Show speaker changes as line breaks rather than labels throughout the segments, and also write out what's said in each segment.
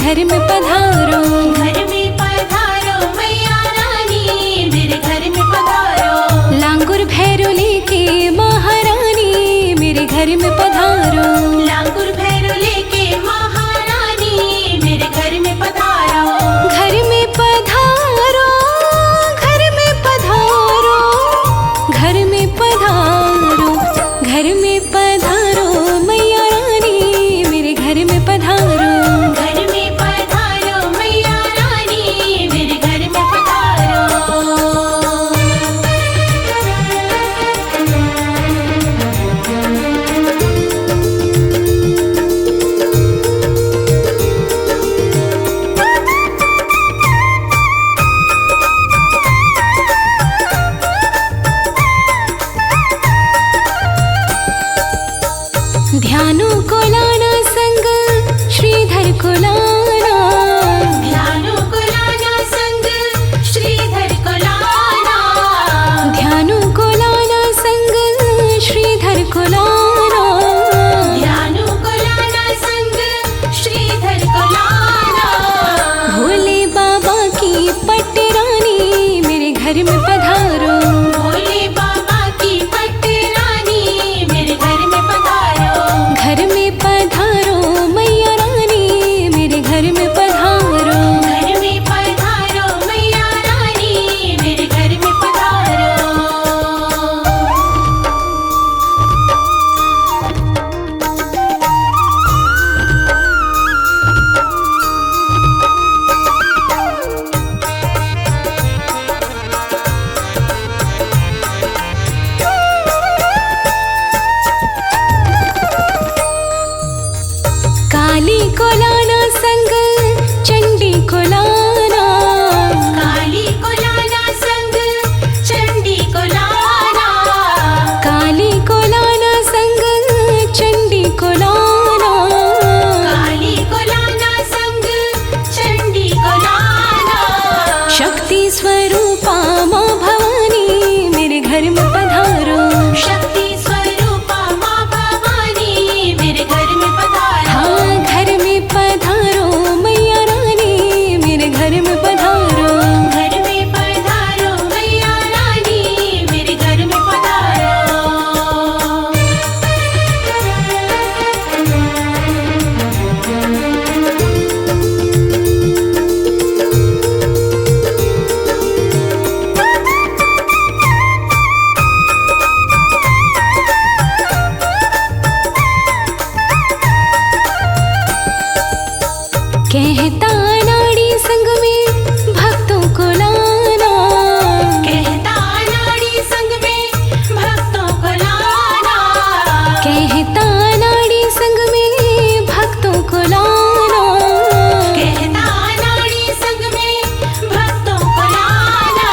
घर में पधारो।
घर में पधारो मैया रानी, मेरे घर में पधारो।
लांगुर भैरो लेके महारानी, मेरे घर में पधारो।
लांगुर भैरो लेके महारानी, मेरे घर में पधारो।
घर में पधारो, घर में पधारो, घर में पधारो, घर में पधारो मैया रानी, मेरे घर में पधारो।
घर में पधारो मैया रानी, मेरे घर में पधारो।
ध्यानों को लाना संग, श्रीधर को लाना।
ध्यानों को लाना संग, श्रीधर को लाना।
ध्यानों को लाना संग, श्रीधर को लाना।
ध्यानों को लाना संग, श्रीधर को लाना।
भोले बाबा की पटरानी, मेरे घर में पधारो।
भोले बाबा की पटरानी, मेरे घर में पधारो।
घर में पधारो मैया रानी, मेरे घर में पधारो।
घर में पधारो मैया रानी, मेरे घर में पधारो।
काली को लाना संग, चंडी को लाना।
काली को लाना संग, चंडी को लाना।
काली को लाना संग, चंडी को लाना।
काली को लाना संग, चंडी को लाना।
शक्ति स्वरूपा माँ भवानी, मेरे घर में पधारो।
शक्ति स्वरूपा माँ भवानी, मेरे घर में पधारो।
हाँ, घर में पधारो मैया रानी, मेरे घर में पधारो।
घर में पधारो मैया रानी, मेरे घर में पधारो।
कहता नाड़ी संग में भक्तों को लाना।
कहता नाड़ी संग में भक्तों को लाना।
कहता नाड़ी संग में भक्तों को लाना।
कहता नाड़ी संग में भक्तों को लाना।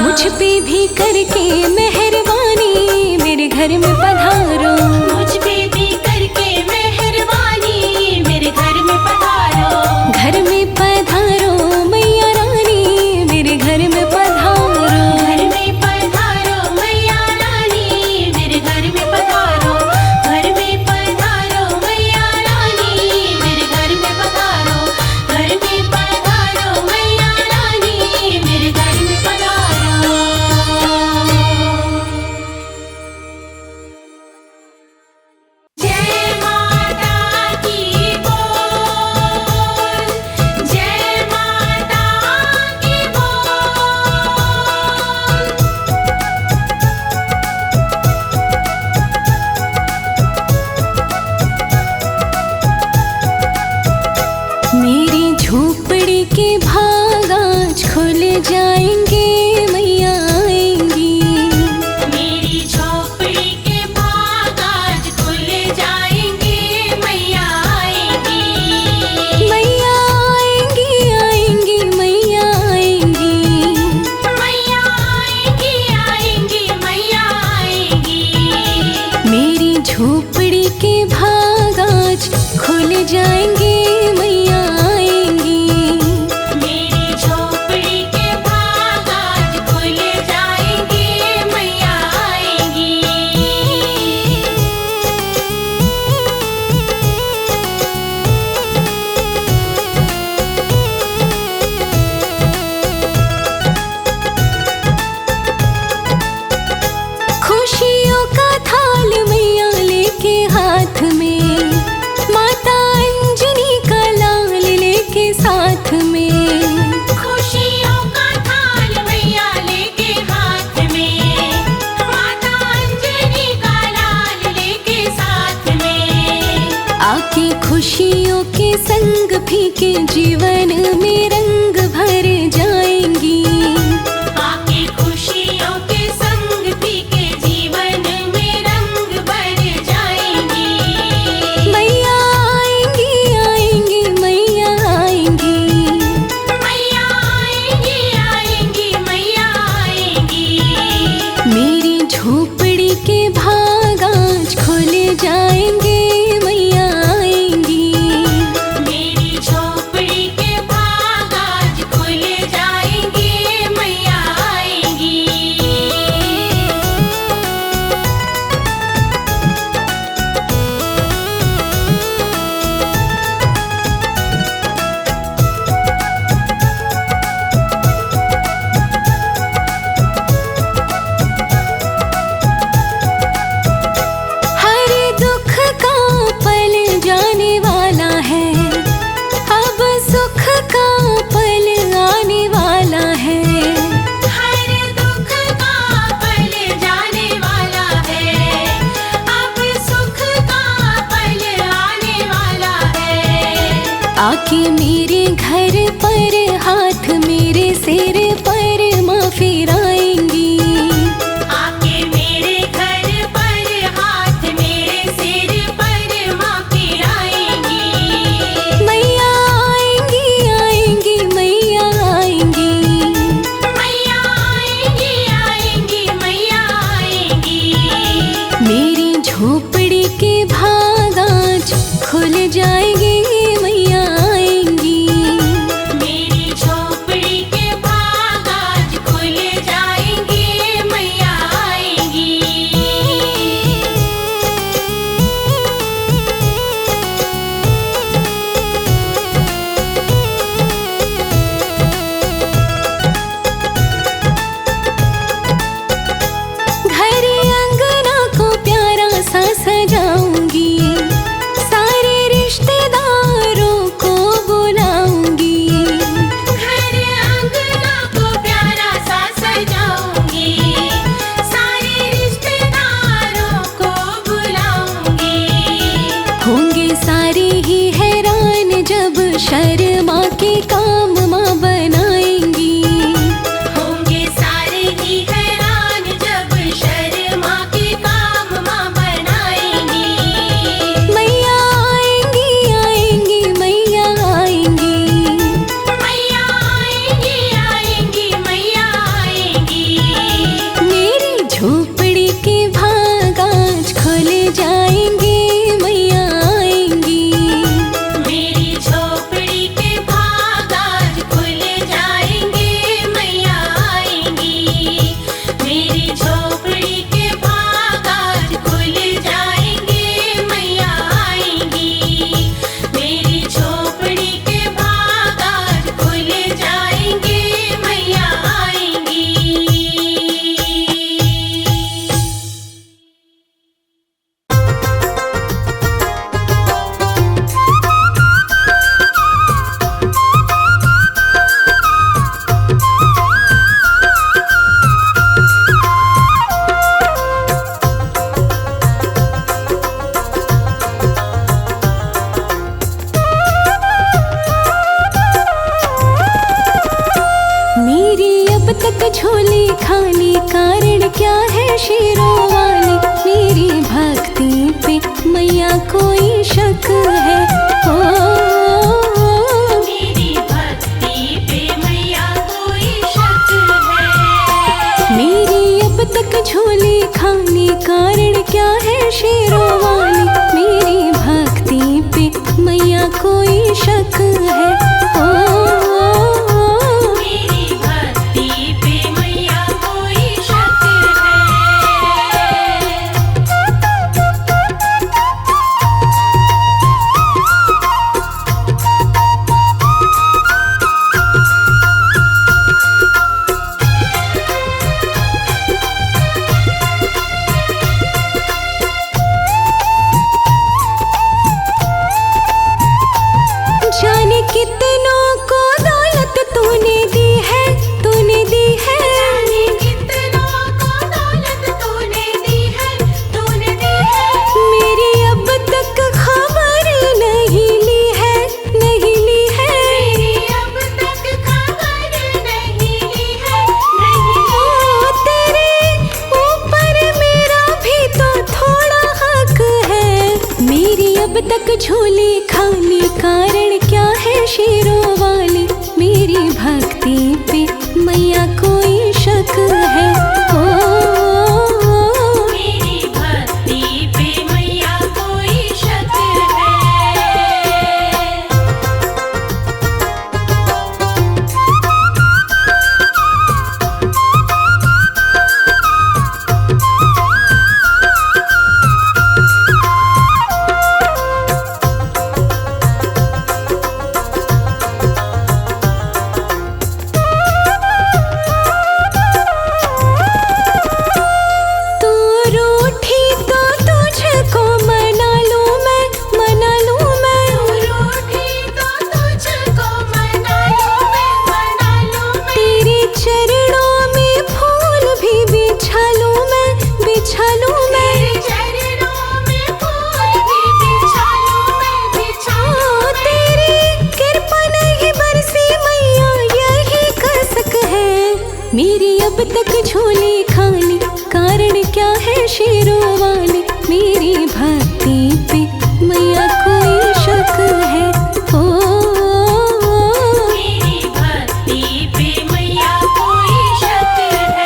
मुझ पे भी करके मेहरबानी, मेरे घर में पधारो।
मुझ पे भी करके मेहरबानी, मेरे घर में पधारो।
घर में पधारो मैया रानी, मेरे घर में पधारो।
घर में पधारो मैया रानी, मेरे घर में पधारो। घर में पधारो मैया रानी, मेरे घर में पधारो। घर में पधारो मैया रानी, मेरे घर में पधारो। जय माता की बोल, जय माता की बोल।
मेरी झोपड़ी के भाग आज खुल जाएंगे, मैया आएंगी।
मेरी झोपड़ी के भाग आज खुल जाएंगे, मैया आएगी।
मैया आएंगी, आएंगी, मैया आएंगी।
मैया आएगी, आएगी, मैया आएगी।
मेरी झोपड़ी के भाग आज खुल जाएंगे, मैया आएंगी।
मेरी झोपड़ी के भाग आज खुल जाएंगे, मैया आएगी।
खुशियों के संग फीके जीवन में रंग भर जाएंगी।
आके खुशियों के संग फीके जीवन में रंग भर जाएंगी।
मैया आएंगी आएंगी मैया आएंगी।
मैया आएंगी आएंगी मैया आएंगी।
मेरी झोपड़ी के भाग आज खुल जाएंगे। मैया आएंगी।
मेरी झोपड़ी के भाग आज खुल जाएंगे। मैया आएंगी।
हर दुख का पल जाने वाला है, अब सुख का पल आने वाला है।
हर दुख का पल जाने वाला है, अब सुख का पल आने वाला है।
आके मेरे घर पर हाथ मेरे सिर पर माँ फिराएंगी।
आके मेरे घर पर हाथ मेरे सिर पर माँ फिराएंगी।
मैया आएंगी आएंगी मैया आएंगी।
मैया आएंगी आएंगी मैया आएंगी।
मेरी झोपड़ी के भाग आज खुल जाएंगे। मैया आएंगी।
मेरी झोपड़ी के भाग आज खुल जाएंगे। मैया आएंगी।
घर अंगना को प्यारा सा सजाऊंगी। सारे रिश्तेदारों को बुलाऊंगी।
घर अंगना को प्यारा सा सजाऊंगी। सारे रिश्तेदारों को बुलाऊंगी।
होंगे सारे ही हैरान जब शर्मा के काम माँ बनाएंगी।
होंगे सारे ही हैरान जब शर्मा के काम माँ बनाएंगी।
मैया आएंगी आएंगी मैया आएंगी।
मैया आएंगी आएंगी मैया आएंगी।
मेरी झोपड़ी के भाग आज खुल जाएंगे। मैया आएंगी।
मेरी झोपड़ी के भाग आज खुल जाएंगे। मैया आएंगी। मेरी झोपड़ी के भाग आज खुल जाएंगे। मैया आएंगी। मेरी झोपड़ी के भाग आज खुल जाएंगे। मैया आएंगी।
मेरी अब तक झोली खाली कारण क्या है शेरों वाली। मेरी भक्ति पे मैया कोई शक है। ओ
मेरी भक्ति पे मैया कोई शक है।
मेरी अब तक झोली खाली कारण क्या है शेरों वाली। मेरी भक्ति पे मैया कोई शक है। ओ
मेरी भक्ति पे मैया कोई शक है।
जाने कितने अब तक झोली खाली, कारण क्या है शेरों वाली? मेरी भक्ति पे मैया कोई शक है?
मेरी भक्ति पे मैया कोई शक है।
मेरी अब तक झोली खाली, कारण क्या है शेरों वाली? मेरी भक्ति पे मैया कोई शक है?
मेरी भक्ति पे मैया कोई शक है।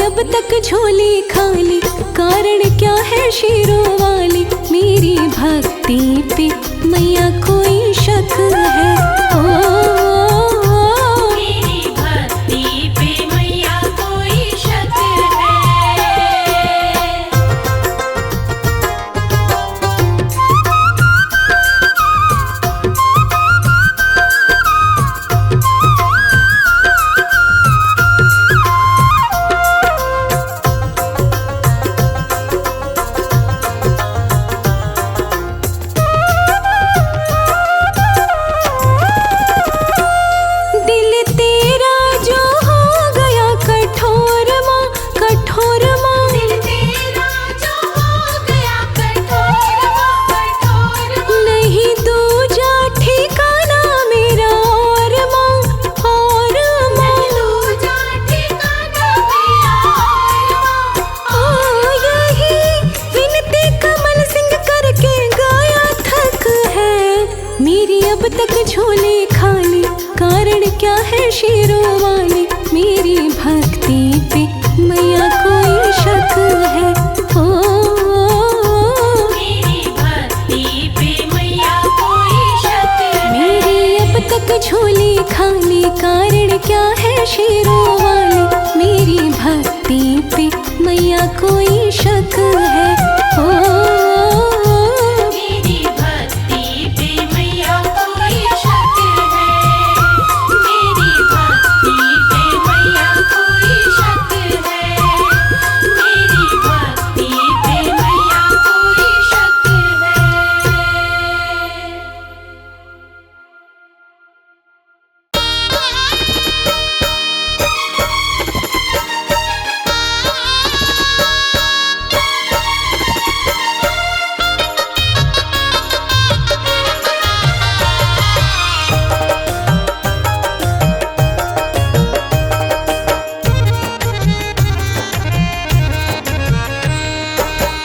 अब तक झोली खाली, कारण क्या है शेरों वाली? मेरी भक्ति पे मैया कोई शक है? मेरी भक्ति पे मैया कोई शक है।
अब तक झोली खाली, कारण क्या है शेरों वाली? मेरी भक्ति पे मैया कोई शक है?
मेरी भक्ति पे मैया कोई शक है।
मेरी अब तक झोली खाली, कारण क्या है शेरों वाली? मेरी भक्ति पे मैया कोई शक है?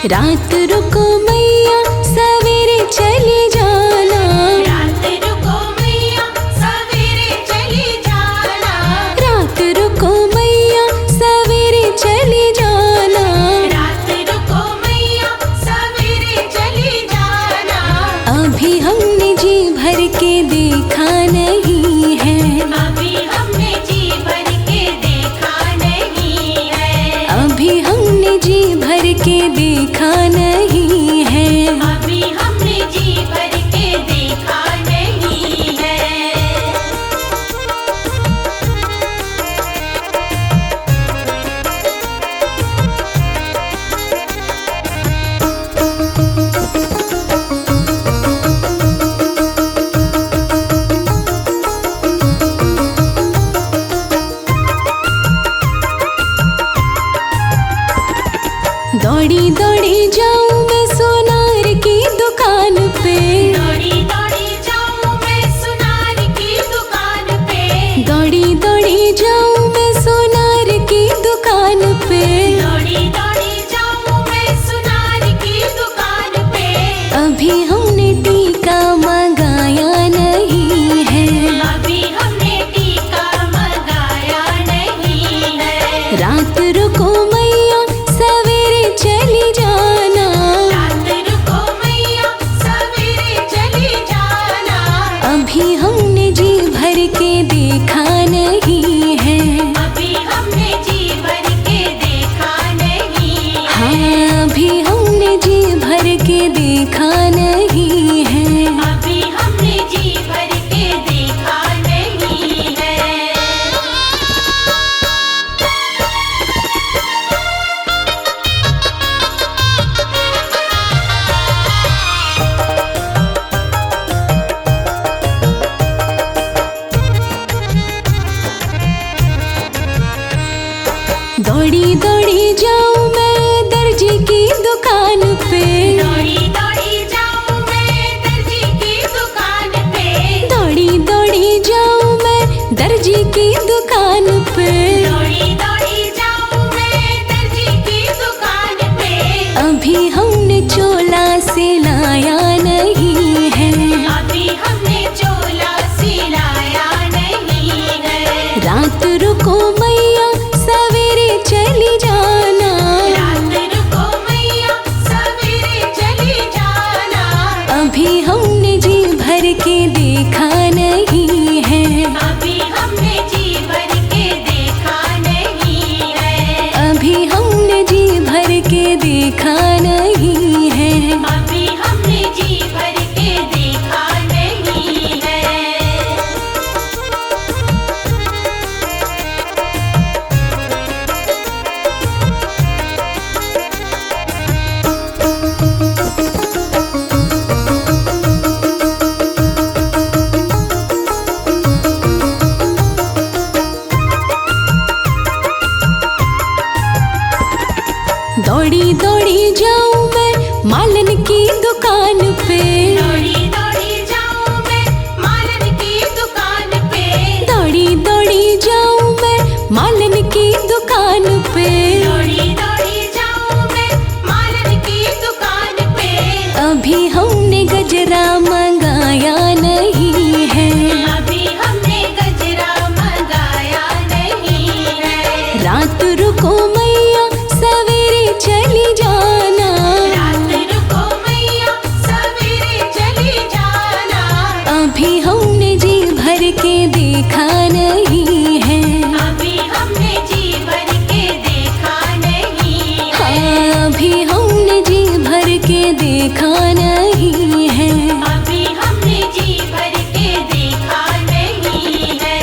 रात रुको मैया सवेरे चली जाना,
रात रुको मैया सवेरे चली जाना,
रात रुको मैया सवेरे चली जाना,
रात रुको मैया सवेरे चली जाना।
अभी हमने जी भर के देखा नहीं है,
अभी हमने जी भर के देखा नहीं है,
अभी हमने जी भर के देखा दौड़ी दौड़ी जाऊं मैं सोनार की दुकान पे,
दौड़ी दौड़ी जाऊं मैं सुनार की दुकान पे,
दौड़ी दौड़ी जाऊं मैं सोनार की दुकान पे,
दौड़ी दौड़ी जाऊं मैं सुनार की दुकान पे।
अभी हमने टीका मंगाया नहीं है,
अभी हमने टीका मंगाया नहीं है।
रात रुको मैया सवेरे चली जाना,
रात रुको मैया सवेरे चली जाना।
अभी हमने जी भर के देखा नहीं है।
अभी हमने जी भर के देखा नहीं है।
हाँ अभी हमने जी भर के देखा नहीं है।
अभी हमने जी भर के देखा नहीं है।
दौड़ी दौड़ी जाऊं मैं दर्जी की दुकान पे,
दौड़ी दौड़ी जाऊं मैं दर्जी की दुकान पे,
दौड़ी दौड़ी जाऊं मैं दर्जी की दुकान पे,
दौड़ी दौड़ी जाऊं मैं दर्जी की दुकान पे।
अभी हमने चोला सिलाया नहीं है।
अभी हमने चोला सिलाया नहीं है।
रात रुको मैया सवेरे चली जाना,
रात रुको मैया सवेरे चली जाना।
अभी हमने जी भर के देखा नहीं है।
अभी हमने जी भर के देखा नहीं है।
अभी हमने जी भर के देखा नहीं है।
अभी हमने जी भर के देखा नहीं है।
दौड़ी दौड़ी जाऊं मैं मालन की दुकान पे,
दौड़ी दौड़ी जाऊं मैं मालन की दुकान पे,
दौड़ी दौड़ी जाऊं मैं मालन की दुकान पे,
दौड़ी दौड़ी जाऊं मैं मालन की दुकान पे।
अभी हमने गजरा मंगाया नहीं है।
अभी हमने गजरा मंगाया नहीं है।
रात रुको मैया सवेरे चली जाना,
रात रुको मैया सवेरे चली जाना।
अभी हमने जी भर के देखा नहीं है।
अभी हमने जी भर के देखा नहीं है।
हाँ अभी हमने जी भर के देखा नहीं है।
अभी हमने जी भर के देखा नहीं है।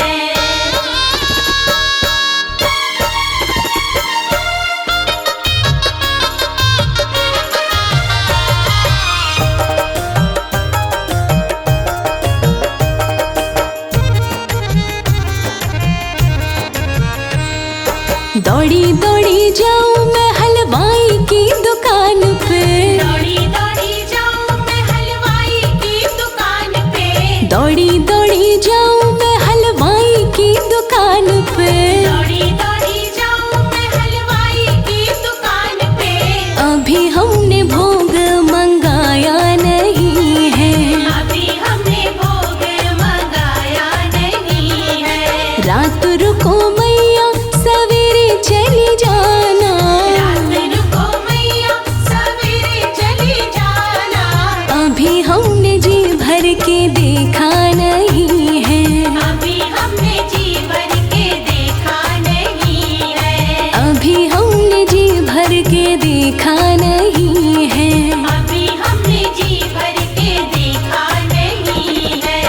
दौड़ी दौड़ी जाऊं मैं हलवाई की दुकान पे,
दौड़ी दौड़ी जाऊं मैं हलवाई की दुकान पे,
दौड़ी दौड़ी जाऊं मैं हलवाई की दुकान पे,
दौड़ी दौड़ी जाऊं मैं हलवाई की दुकान पे।
अभी हमने भोग मंगाया नहीं है।
अभी हमने भोग मंगाया नहीं है।
रात रुको मैया सवेरे चली जाना,
रात रुको मैया सवेरे चली जाना।
अभी हमने जी भर के देखा नहीं है।
अभी हमने जी भर के देखा नहीं है।
अभी हमने जी भर के देखा नहीं है।
अभी हमने जी भर के देखा नहीं है।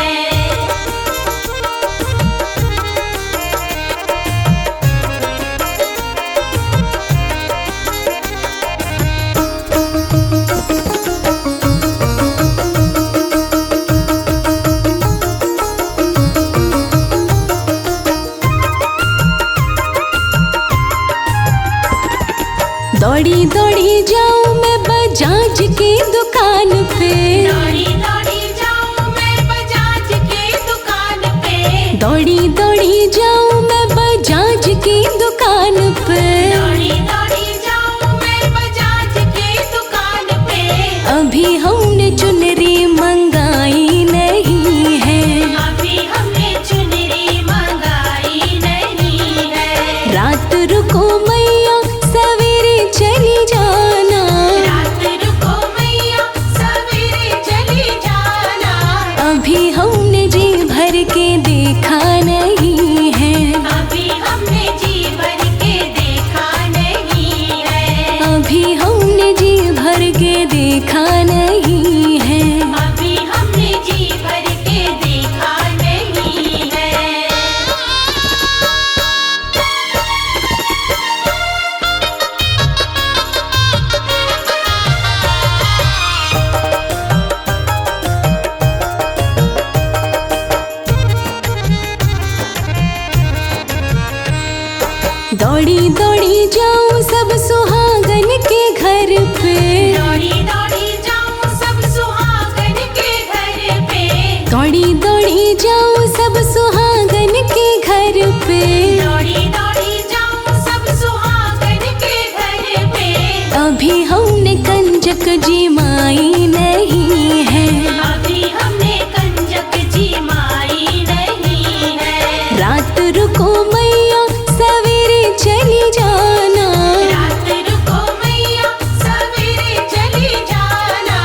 दौड़ी दौड़ी जाऊं मैं बजाज की दुकान पे,
दौड़ी दौड़ी जाऊं मैं बजाज की दुकान पे,
दौड़ी दौड़ी जाऊं मैं बजाज की दुकान पे,
दौड़ी दौड़ी जाऊं मैं बजाज की दुकान पे।
अभी हमने चुनरी मंगाई नहीं है,
अभी हमने चुनरी मंगाई नहीं है।
रात रुको मैया सवेरे चली जाना,
रात रुको मैया सवेरे चली जाना।
अभी हमने जी भर के देखा नहीं है,
अभी हमने जी भर के देखा नहीं है।
अभी हमने जी भर के देखा नहीं है।
अभी हमने जी भर के देखा नहीं है।
दौड़ी दौड़ी जाऊं सब सुहागन के घर पे,
दौड़ी दौड़ी जाऊं सब सुहागन के घर पे,
दौड़ी दौड़ी जाऊं सब सुहागन के घर पे,
दौड़ी दौड़ी जाऊं सब सुहागन के घर पे।
अभी हमने कंजक जी माई नहीं है,
अभी हमने कंजक जी माई नहीं है।
रात रुको मैया सवेरे चली जाना,
रात रुको मैया सवेरे चली जाना।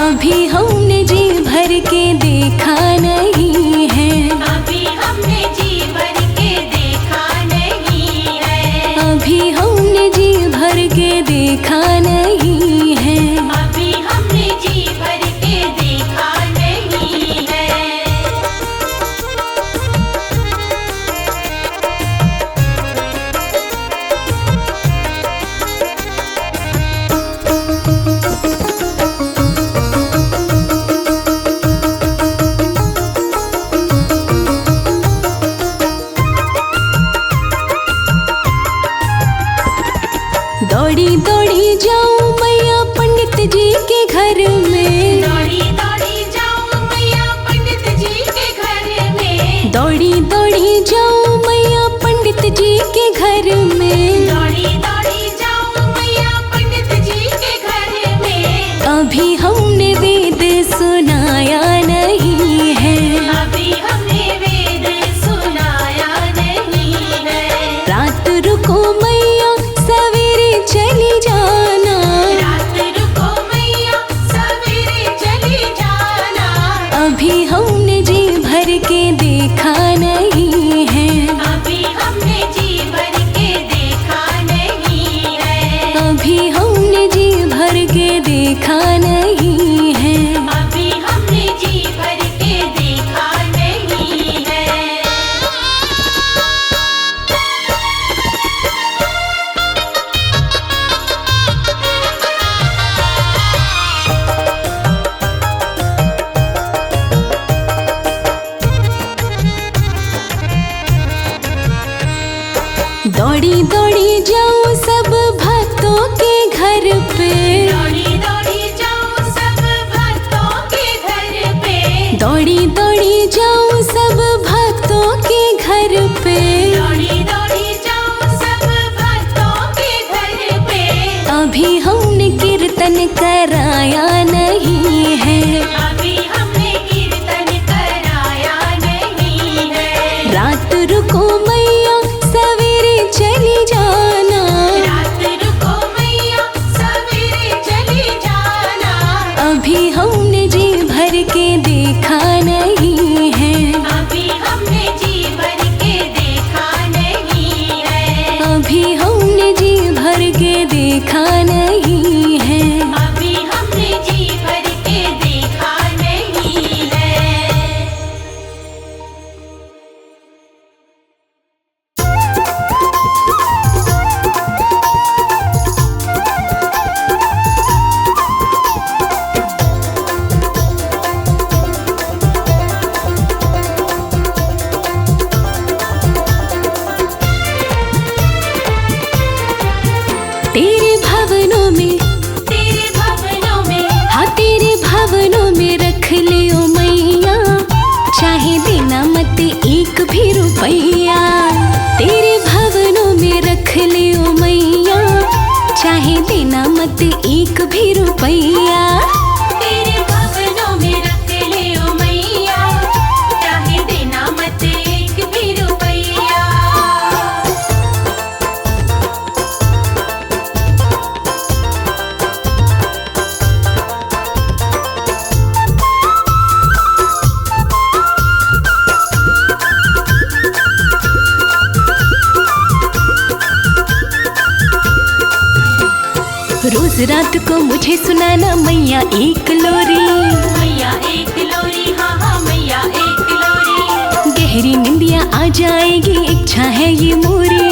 अभी हमने जी भर के देखा नहीं है,
अभी हमने जी भर के देखा नहीं है।
अभी हमने जी भर के देखा नहीं है।
अभी हमने जी भर के देखा नहीं है।
दौड़ी दौड़ी जाऊं मैया पंडित जी के घर में,
दौड़ी दौड़ी जाऊं मैया पंडित जी के घर में,
दौड़ी दौड़ी जाऊं मैया पंडित जी के घर में,
दौड़ी दौड़ी जाऊं मैया पंडित जी के घर में।
अभी हमने वेद सुनाया नहीं है,
अभी हमने वेद सुनाया नहीं है।
रात रुको मैया सवेरे चली जाना,
रात रुको मैया सवेरे चली जाना।
अभी हमने जी भर के देखा नहीं है,
अभी हमने जी भर के देखा नहीं है।
अभी हमने जी भर के देखा नहीं है।
अभी हमने जी भर के देखा नहीं है।
दौड़ी दौड़ी जाऊं सब भक्तों के घर पे,
दौड़ी दौड़ी जाऊं सब भक्तों के घर पे,
दौड़ी दौड़ी जाऊं सब भक्तों के घर पे,
दौड़ी दौड़ी जाऊं सब भक्तों के घर पे।
अभी हमने कीर्तन कराया नहीं है,
अभी हमने कीर्तन कराया नहीं है।
रात रुको मैया सवेरे चली जाना,
रात रुको मैया सवेरे चली जाना।
अभी हमने जी भर के देखा नहीं है,
अभी हमने जी भर के देखा नहीं है।
अभी हमने जी भर के देखा नहीं है।
अभी हमने जी
भी रुपैया तेरे भवनों में रख ले ओ मैया, चाहे देना मत एक भी रुपैया।
तेरे भवनों में रख ले ओ मैया, चाहे देना मत एक भी रुपैया।
रोज रात को मुझे सुनाना मैया एक लोरी,
मैया एक लोरी, हाँ हाँ मैया एक लोरी।
गहरी निंदिया आ जाएगी, इच्छा है ये मोरी,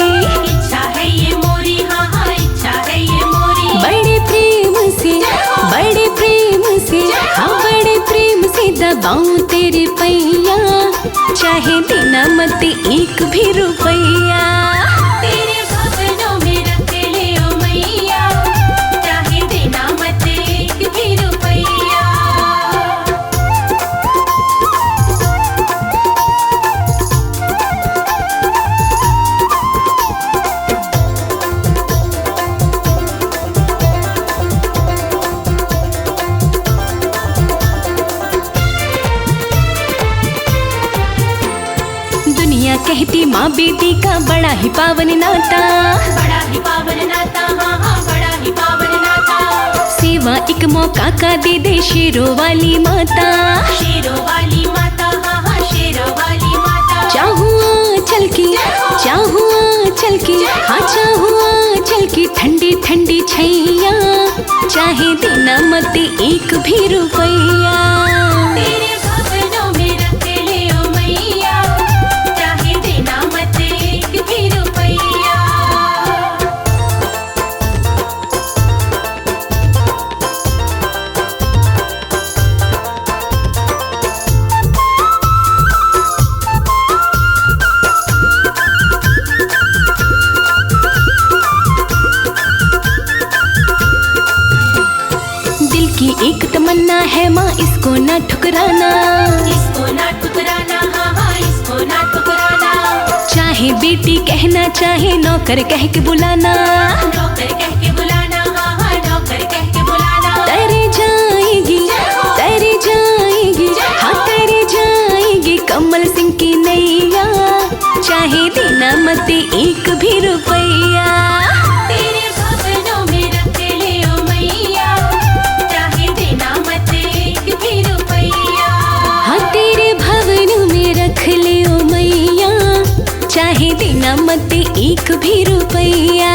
इच्छा है ये मोरी, हाँ हाँ इच्छा है ये मोरी।
बड़े प्रेम से, बड़े प्रेम से, हाँ बड़े प्रेम से दबाऊं तेरे पैया, चाहे देना मत एक भी रुपैया।
तेरे भवनों में रख ले ओ मैया, चाहे देना मत एक भी रुपैया।
दुनिया कहती माँ बेटी का बड़ा ही पावन नाता,
बड़ा ही पावन नाता, हाँ हाँ बड़ा ही पावन नाता।
सेवा एक मौका का दे दे शेरों वाली माता,
शेरों वाली माता, हाँ हाँ शेरों वाली माता।
चाहुआ चल की, चाहुआ चल की, हाँ चाहुआ चल की ठंडी ठंडी छैया, चाहे देना मत एक भी रुपैया।
तेरे भवनों में रख ले ओ मैया, चाहे देना मत एक भी रुपैया।
दिल की एक तमन्ना है माँ, इसको ना ठुकराना,
इसको ना ठुकराना, हाँ हाँ इसको ना ठुकराना।
चाहे बेटी कहना, चाहे नौकर कह के बुलाना,
नौकर कह के बुलाना, हाँ हाँ नौकर कह के बुलाना।
तर जाएगी, तर जाएगी, हाँ तर जाएगी कमल सिंह की नैया, चाहे देना मत एक भी रुपैया।
तेरे भवनों में रख ले ओ मैया, चाहे देना मत एक भी रुपैया।
हाँ तेरे भवन में रख ले ओ मैया, चाहे देना मत एक भी रुपैया।